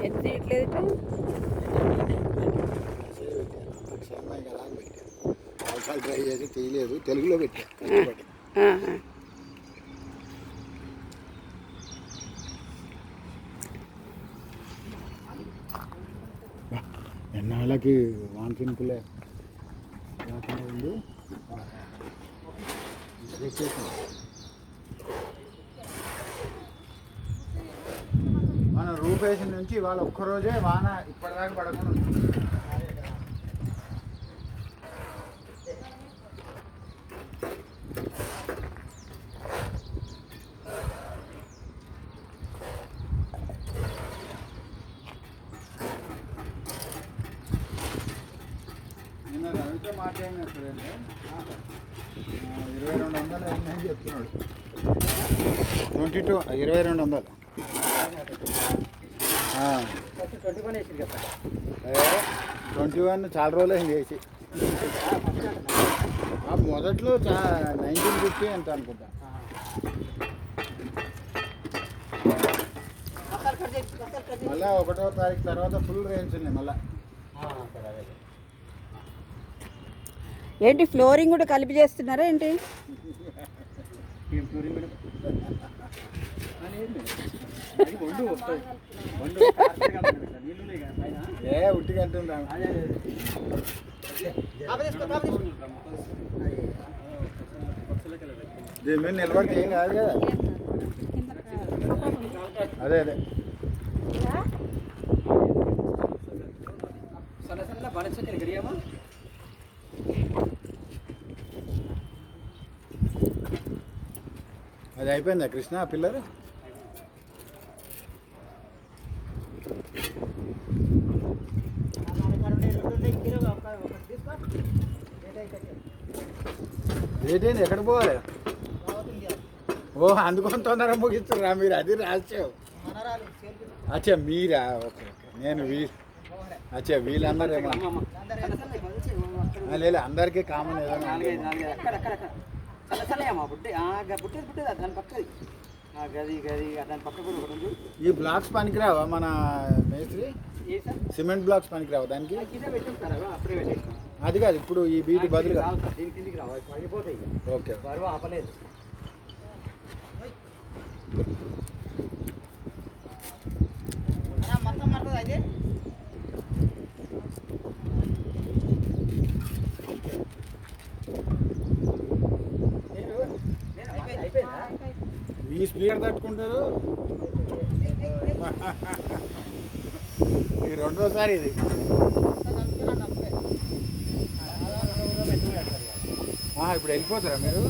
ఎంత తీయట్లేదు అవసరాలు ట్రై చేసి తీయలేదు, తెలుగులో పెట్టా కష్టపడి. ఎన్నాళ్ళకి వాన్సింపులే రాకుండా ఉంది. మన రూపేషన్ నుంచి ఇవాళ ఒక్కరోజే వాన ఇప్పటిదాకా పడకుండా ఉంది. నిన్న రవితో మాట్లాడినా చూడండి, 2200 అయిందని చెప్తున్నాడు. 2200 21 చాలా రోజులు అయింది వేసి. మొదట్లో 1950 ఎంత అనుకుంటా. మళ్ళీ 1వ తారీఖు తర్వాత ఫుల్ రేంజ్ ఉన్నాయి మళ్ళీ. ఏంటి ఫ్లోరింగ్ కూడా కలిపి చేస్తున్నారా ఏంటి? ఉట్టిగా అంటుందా? దీని మీద నిలబడితే ఏం కాదు కదా. అదే అదే అది అయిపోయిందా కృష్ణ పిల్లలు? ఏంటి ఎక్కడ పోవాలి? ఓ అందుకొని తొందరగా ముగిస్తున్నా మీరు, అది రాసావు. అచ్చా మీరా? Okay okay. నేను అచ్చా వీళ్ళందరూ లేదు, అందరికీ కామన్ ఏదైనా. ఈ బ్లాక్స్ పనికిరావా మన మేస్త్రి? సిమెంట్ బ్లాక్స్ పనికిరావా దానికి? అది కాదు, ఇప్పుడు ఈ బీటి బదులుగా. ఓకే ఆపలేదు. మొత్తం మారుతుంది అయితే. ఈ స్పీడ్ తట్టుకుంటారు. ఇది రెండోసారి ఇది. ఇప్పుడు వెళ్ళిపోతారా మీరు?